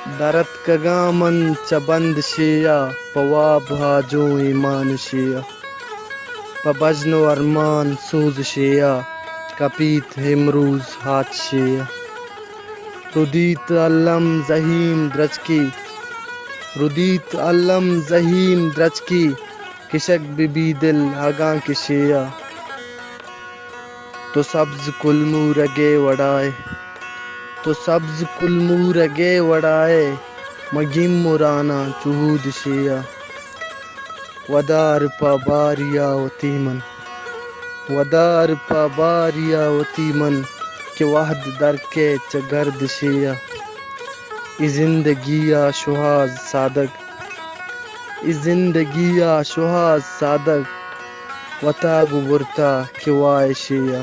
درت کگامن چبند شیا پواب ہاجو ایمان شیا پبجن و ارمان سوز شیا کپیت ہمروز ہات شیا ردیت علم زہیم درچکی ردیت علم زہیم درچکی کشک بی دل ہگاں کشیا تو سبز کل مورگے وڑائے تو سبز کل مورگے وڑائے مگیم مورانا چہود شیا ودار پا باریا وتیمن ودار پا باریا وتیمن کہ وحد درکے چگرد شیا ای زندگیا شہاز صادق ای زندگیا شہاز صادق وطاگ ورتا کہ وائے شیا